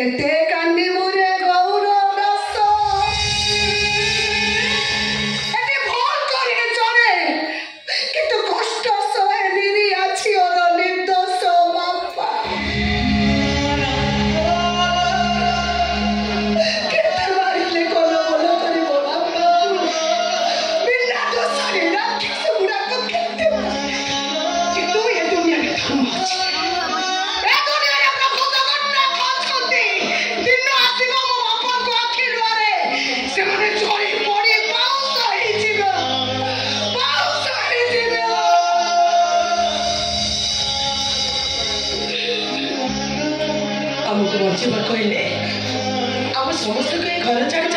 केते कांदी मुरे गौर दास एते भोल करे चले किंतु कष्ट सहे निरी आछि और निर्दोष बापा केते मारिले कोन बोलो करे बापा बिना दोषरे राक्षस बुढ़ा को केते किंतु ये दुनिया में धर्म अछि कहले आम समस्त घर छाड़